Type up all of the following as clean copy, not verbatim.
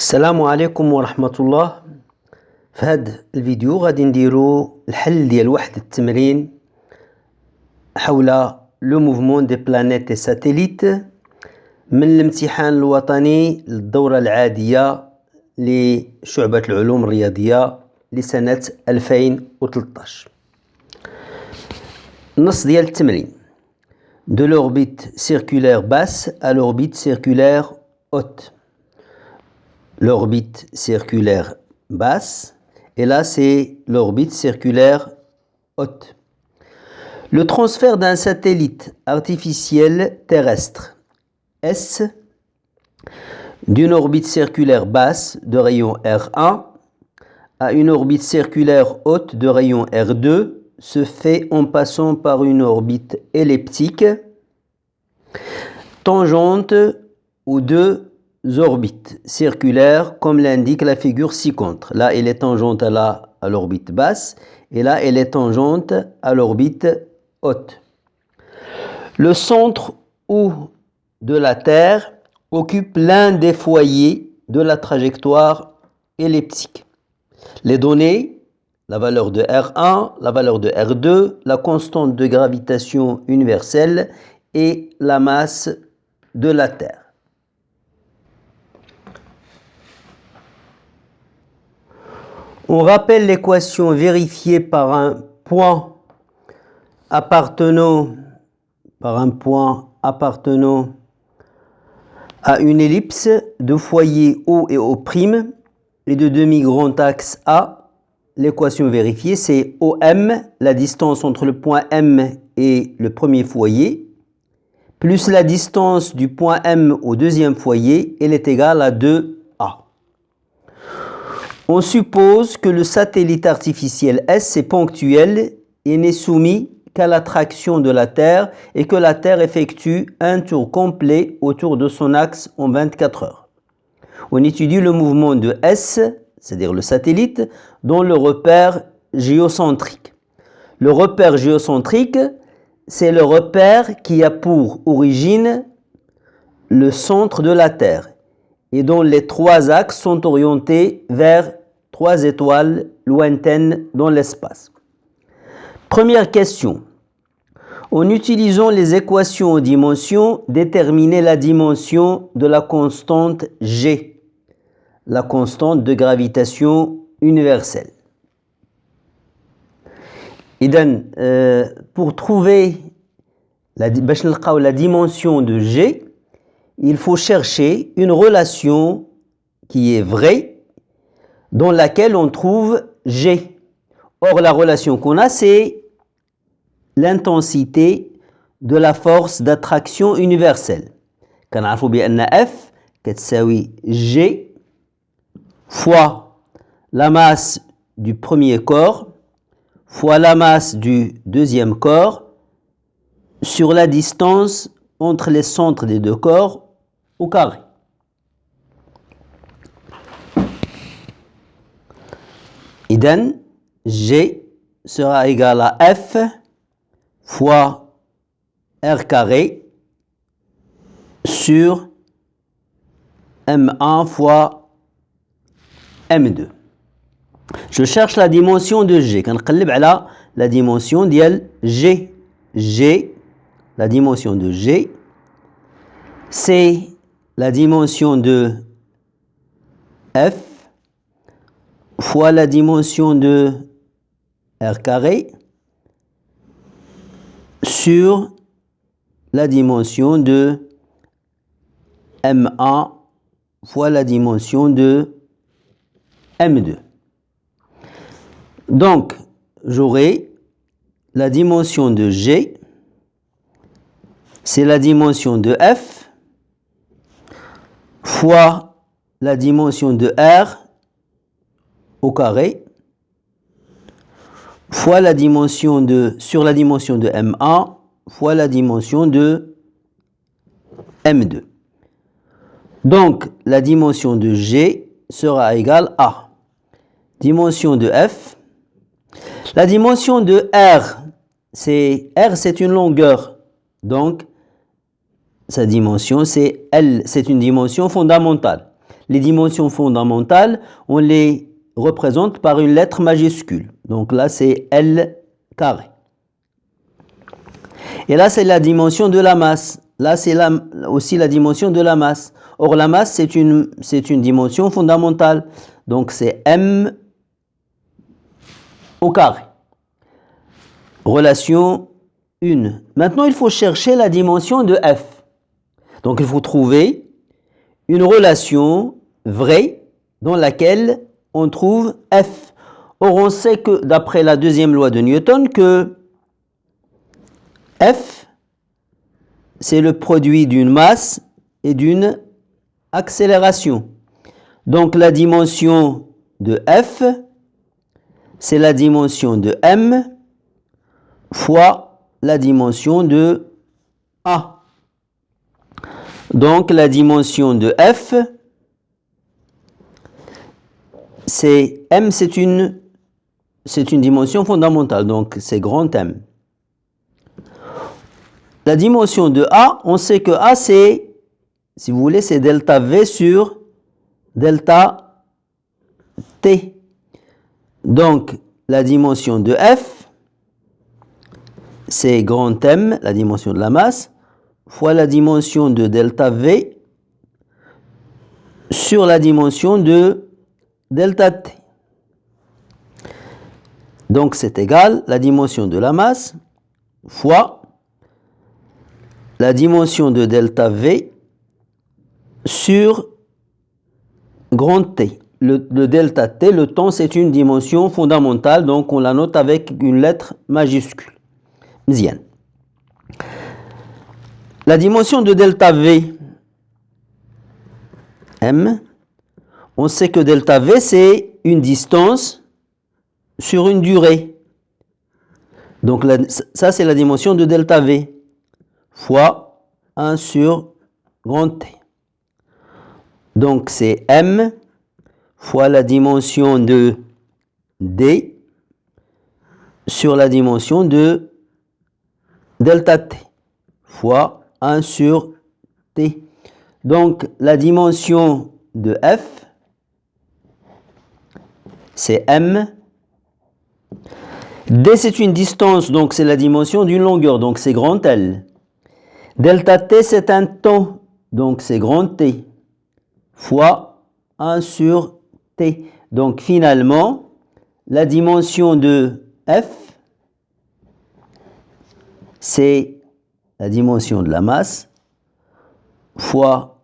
السلام عليكم ورحمة الله. في هذا الفيديو غادي نديرو الحل ديال واحد التمرين حول لو موفمون دي بلانيت ساتيليت من الامتحان الوطني للدورة العادية لشعبة العلوم الرياضية لسنة 2013. النص ديال التمرين: de l'orbite circulaire basse à l'orbite circulaire haute. L'orbite circulaire basse, et là c'est l'orbite circulaire haute. Le transfert d'un satellite artificiel terrestre S d'une orbite circulaire basse de rayon R1 à une orbite circulaire haute de rayon R2 se fait en passant par une orbite elliptique tangente aux deux orbites circulaires comme l'indique la figure ci-contre. Là, elle est tangente à l'orbite basse et là, elle est tangente à l'orbite haute. Le centre O de la Terre occupe l'un des foyers de la trajectoire elliptique. Les données: la valeur de R1, la valeur de R2, la constante de gravitation universelle et la masse de la Terre. On rappelle l'équation vérifiée par un point appartenant à une ellipse de foyer O et O' et de demi-grand axe A. L'équation vérifiée, c'est OM, la distance entre le point M et le premier foyer, plus la distance du point M au deuxième foyer, elle est égale à 2A. On suppose que le satellite artificiel S est ponctuel et n'est soumis qu'à l'attraction de la Terre et que la Terre effectue un tour complet autour de son axe en 24 heures. On étudie le mouvement de S, c'est-à-dire le satellite, dans le repère géocentrique. Le repère géocentrique, c'est le repère qui a pour origine le centre de la Terre et dont les trois axes sont orientés vers trois étoiles lointaines dans l'espace. Première question. En utilisant les équations aux dimensions, déterminez la dimension de la constante G, la constante de gravitation universelle. Pour trouver la dimension de G, il faut chercher une relation qui est vraie dans laquelle on trouve G. Or, la relation qu'on a, c'est l'intensité de la force d'attraction universelle. كنعرفوا بأن F كتساوي G fois la masse du premier corps fois la masse du deuxième corps sur la distance entre les centres des deux corps au carré. Idem, G sera égal à F fois R carré sur M1 fois M2. Je cherche la dimension de G. كنقلب على la dimension ديال G. G, la dimension de G, c'est la dimension de F fois la dimension de R carré sur la dimension de M1 fois la dimension de M2. Donc, j'aurai la dimension de G, c'est la dimension de F fois la dimension de R au carré fois la dimension sur la dimension de M1 fois la dimension de M2. Donc, la dimension de G sera égale à dimension de F. La dimension de R, c'est une longueur. Donc, sa dimension, c'est L, c'est une dimension fondamentale. les dimensions fondamentales, on les représente par une lettre majuscule. Donc là, c'est L carré. Et là, c'est la dimension de la masse. Là, c'est aussi la dimension de la masse. Or, la masse, c'est une dimension fondamentale. Donc, c'est M au carré. Relation 1. Maintenant, il faut chercher la dimension de F. Donc, il faut trouver une relation vraie dans laquelle on trouve F. Or, on sait que, d'après la deuxième loi de Newton, que F, c'est le produit d'une masse et d'une accélération. Donc, la dimension de F, c'est la dimension de M fois la dimension de A. Donc, la dimension de F, c'est M, c'est une dimension fondamentale, donc c'est grand M. La dimension de A, on sait que A, c'est, si vous voulez, c'est delta V sur delta T. Donc, la dimension de F, c'est grand M, la dimension de la masse, fois la dimension de delta V sur la dimension de delta T. Donc, c'est égal la dimension de la masse fois la dimension de delta V sur grand T. Le delta T, le temps, c'est une dimension fondamentale, donc on la note avec une lettre majuscule. Mzian. La dimension de delta V, M, on sait que delta V, c'est une distance sur une durée. Donc ça, c'est la dimension de delta V fois 1 sur grand T. Donc, c'est M fois la dimension de D sur la dimension de delta T fois 1 sur T. Donc, la dimension de F, c'est M. D, c'est une distance, donc c'est la dimension d'une longueur, donc c'est grand L. Delta T, c'est un temps, donc c'est grand T, fois 1 sur T. Donc finalement, la dimension de F, c'est la dimension de la masse, fois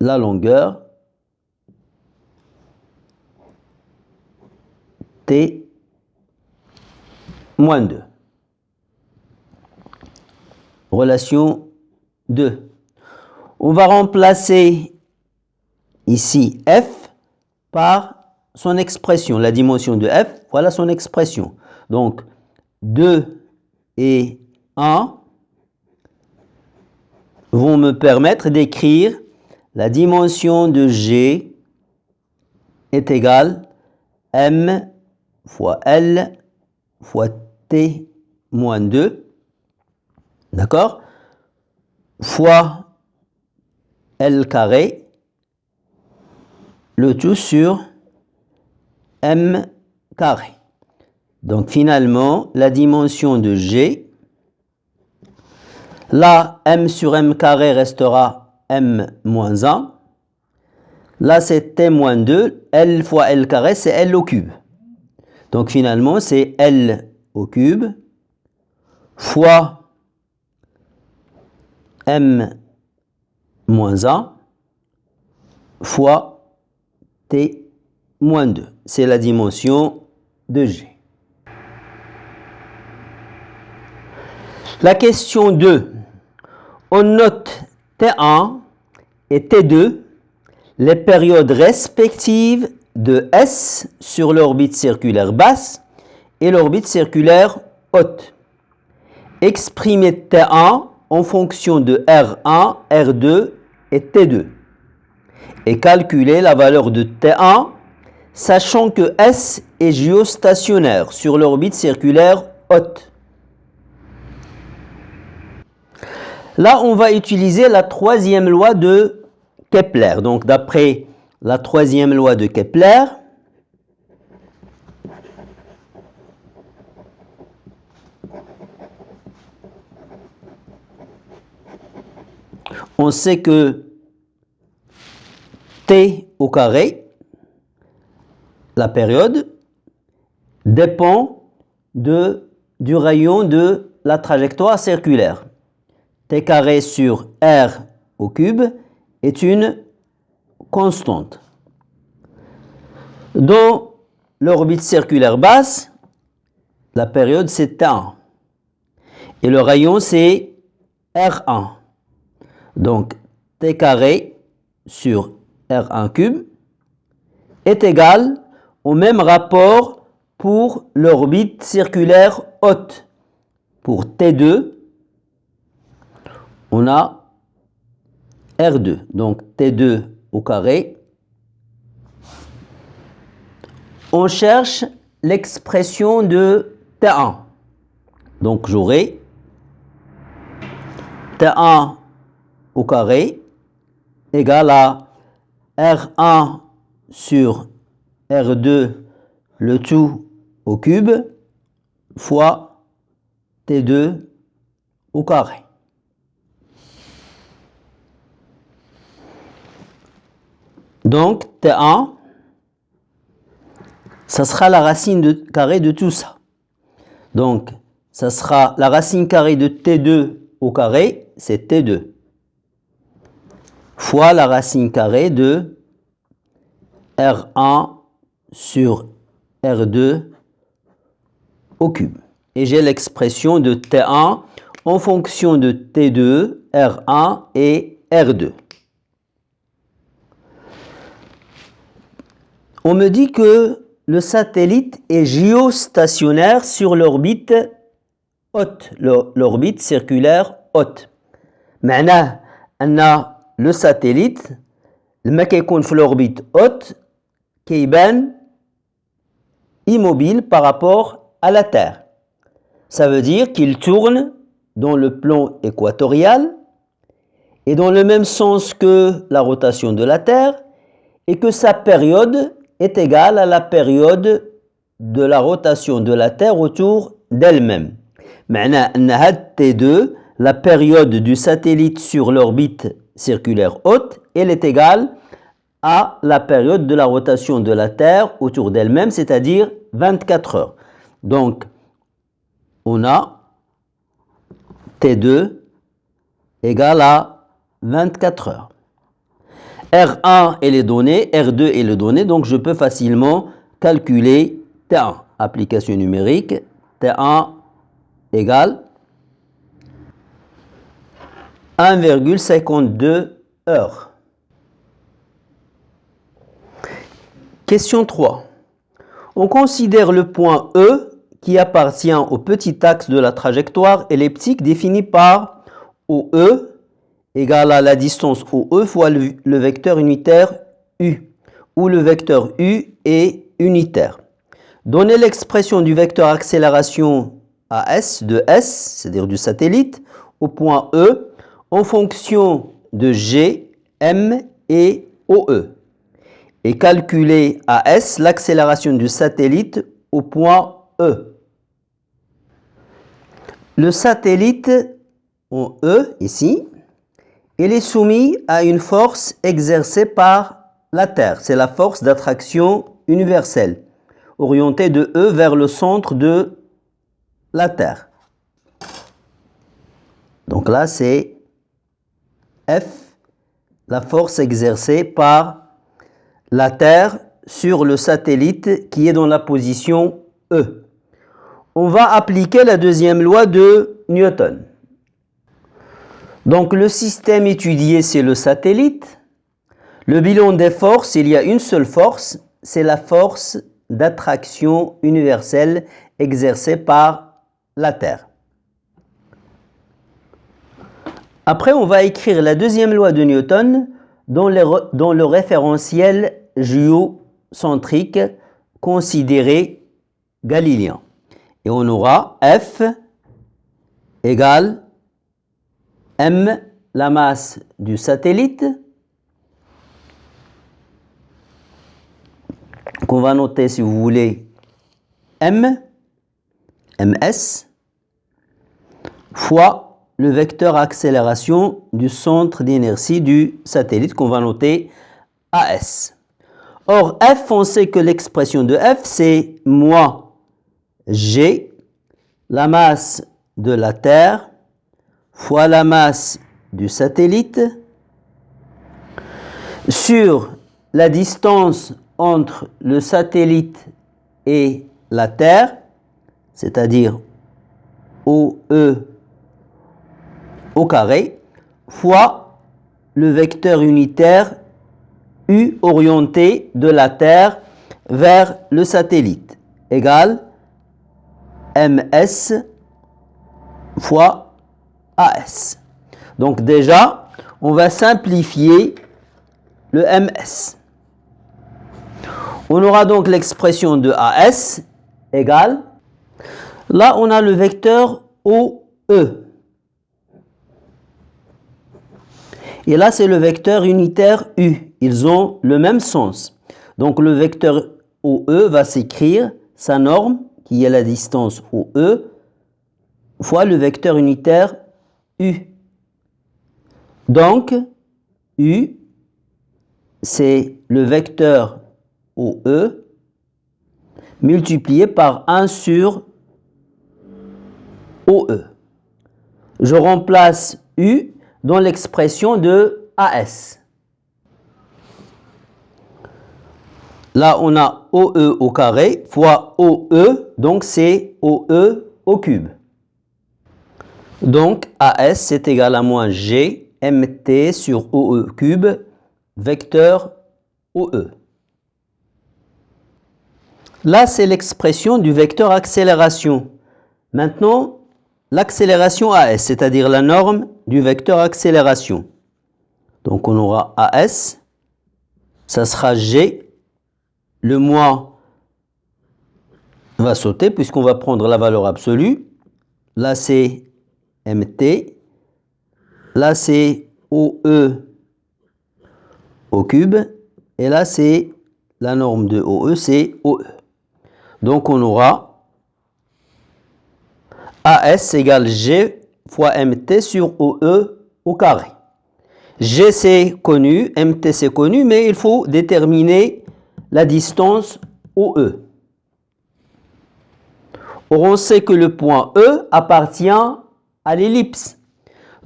la longueur, T moins 2. Relation 2. On va remplacer ici F par son expression, la dimension de F, voilà son expression. Donc 2 et 1 vont me permettre d'écrire la dimension de G est égale M fois L fois T moins 2. D'accord? Fois L carré, le tout sur M carré. Donc finalement, la dimension de G, là, M sur M carré restera M moins 1. Là, c'est T moins 2. L fois L carré, c'est L au cube. Donc finalement, c'est L au cube fois M moins 1 fois T moins 2. C'est la dimension de G. La question 2. On note T1 et T2 les périodes respectives de S sur l'orbite circulaire basse et l'orbite circulaire haute. Exprimez T1 en fonction de R1, R2 et T2. Et calculez la valeur de T1, sachant que S est géostationnaire sur l'orbite circulaire haute. Là, on va utiliser la troisième loi de Kepler. Donc, d'après la troisième loi de Kepler. On sait que t au carré, la période, dépend du rayon de la trajectoire circulaire. T carré sur r au cube est une constante. Dans l'orbite circulaire basse, la période c'est T1 et le rayon c'est R1. Donc T carré sur R1 cube est égal au même rapport pour l'orbite circulaire haute. Pour T2, on a R2. Donc T2 au carré. On cherche l'expression de T1. Donc j'aurai T1 au carré égale à R1 sur R2 le tout au cube fois T2 au carré. Donc T1, ça sera la racine carrée de tout ça. Donc ça sera la racine carrée de T2 au carré, c'est T2, fois la racine carrée de R1 sur R2 au cube. Et j'ai l'expression de T1 en fonction de T2, R1 et R2. On me dit que le satellite est géostationnaire sur l'orbite haute, l'orbite circulaire haute. معناه أن le satellite لما كيكون في l'orbite haute كيبان immobile par rapport à la Terre. Ça veut dire qu'il tourne dans le plan équatorial et dans le même sens que la rotation de la Terre et que sa période est égale à la période de la rotation de la Terre autour d'elle-même. معناه أن هاد T2, la période du satellite sur l'orbite circulaire haute, elle est égale à la période de la rotation de la Terre autour d'elle-même, c'est-à-dire 24 heures. Donc, on a T2 égale à 24 heures. R1 est les données, R2 est les données, donc je peux facilement calculer T1. Application numérique, T1 égale 1,52 heures. Question 3. On considère le point E qui appartient au petit axe de la trajectoire elliptique défini par OE égale à la distance OE fois le vecteur unitaire U, où le vecteur U est unitaire. Donnez l'expression du vecteur accélération AS de S, c'est-à-dire du satellite, au point E en fonction de G, M et OE. Et calculez AS l'accélération du satellite au point E. Le satellite en E, ici, il est soumis à une force exercée par la Terre. C'est la force d'attraction universelle, orientée de E vers le centre de la Terre. Donc là, c'est F, la force exercée par la Terre sur le satellite qui est dans la position E. On va appliquer la deuxième loi de Newton. Donc le système étudié, c'est le satellite. Le bilan des forces, il y a une seule force, c'est la force d'attraction universelle exercée par la Terre. Après, on va écrire la deuxième loi de Newton dans le référentiel géocentrique considéré galiléen. Et on aura F égale M, la masse du satellite, Donc on va noter, si vous voulez, ms, fois le vecteur accélération du centre d'inertie du satellite qu'on va noter AS. Or, F, on sait que l'expression de F, c'est moins G, la masse de la Terre, fois la masse du satellite, sur la distance entre le satellite et la Terre, c'est-à-dire OE au carré, fois le vecteur unitaire U orienté de la Terre vers le satellite, égale ms fois AS. Donc déjà, on va simplifier le ms. On aura donc l'expression de AS égale, là on a le vecteur OE. Et là c'est le vecteur unitaire U. Ils ont le même sens. Donc le vecteur OE va s'écrire sa norme, qui est la distance OE, fois le vecteur unitaire U. Donc U, c'est le vecteur OE multiplié par 1 sur OE. Je remplace U dans l'expression de AS. Là, on a OE au carré fois OE, donc c'est OE au cube. Donc AS, c'est égal à moins G MT sur OE cube, vecteur OE. Là, c'est l'expression du vecteur accélération. Maintenant, l'accélération AS, c'est-à-dire la norme du vecteur accélération. Donc, on aura AS, ça sera G, le moins va sauter puisqu'on va prendre la valeur absolue. Là, c'est MT, là, c'est OE au cube, et là, c'est la norme de OE, c'est OE. Donc, on aura AS égale G fois MT sur OE au carré. G c'est connu, MT c'est connu, mais il faut déterminer la distance OE. Or, on sait que le point E appartient à l'ellipse.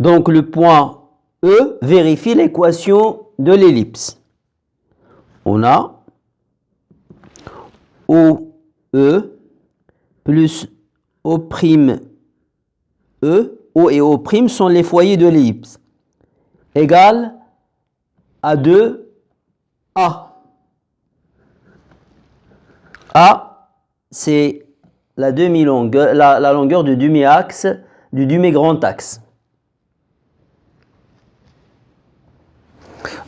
Donc, le point E vérifie l'équation de l'ellipse. On a OE plus O', O et O' sont les foyers de l'ellipse, égale à 2A. A, c'est la demi-longueur, la longueur du demi-axe, du demi-grand axe.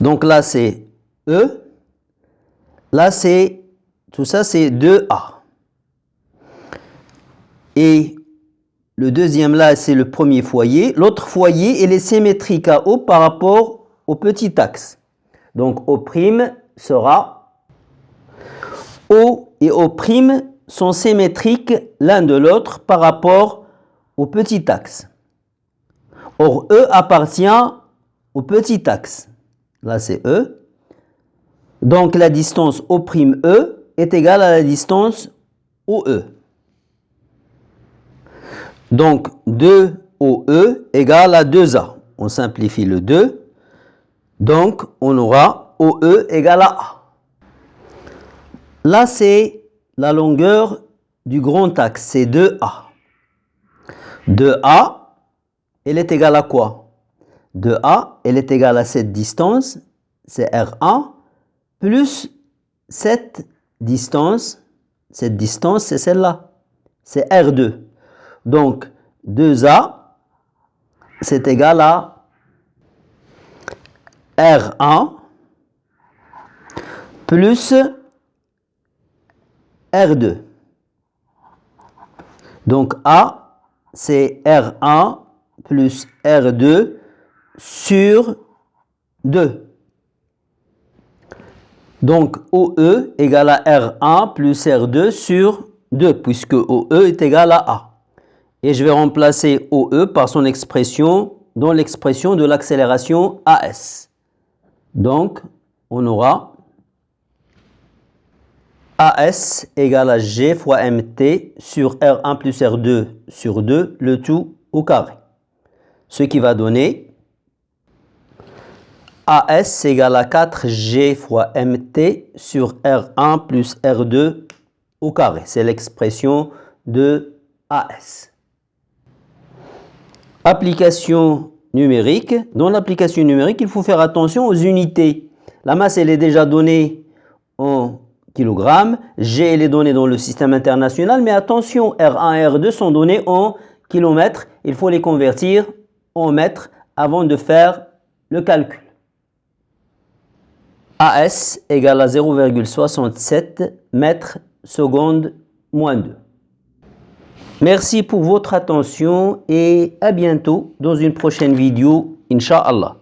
Donc là, c'est E. Là, c'est, tout ça, c'est 2A. Et le deuxième là, c'est le premier foyer. L'autre foyer, il est symétrique à O par rapport au petit axe. Donc, O' sera O et O' sont symétriques l'un de l'autre par rapport au petit axe. Or, E appartient au petit axe. Là, c'est E. Donc, la distance O'E est égale à la distance OE. Donc, 2OE égale à 2A. On simplifie le 2. Donc, on aura OE égale à A. Là, c'est la longueur du grand axe, c'est 2A. 2A, elle est égale à quoi? 2A, elle est égale à cette distance, c'est R1, plus cette distance, c'est celle-là, c'est R2. Donc, 2A, c'est égal à R1 plus R2. Donc, A, c'est R1 plus R2 sur 2. Donc, OE égale à R1 plus R2 sur 2, puisque OE est égal à A. Et je vais remplacer OE par son expression dans l'expression de l'accélération AS. Donc, on aura AS égale à G fois MT sur R1 plus R2 sur 2, le tout au carré. Ce qui va donner AS égale à 4G fois MT sur R1 plus R2 au carré. C'est l'expression de AS. Application numérique. Dans l'application numérique, il faut faire attention aux unités. La masse, elle est déjà donnée en kilogrammes. G, elle est donnée dans le système international. Mais attention, R1 et R2 sont donnés en kilomètres. Il faut les convertir en mètres avant de faire le calcul. AS égale à 0,67 mètres secondes moins 2. Merci pour votre attention et à bientôt dans une prochaine vidéo, Inch'Allah.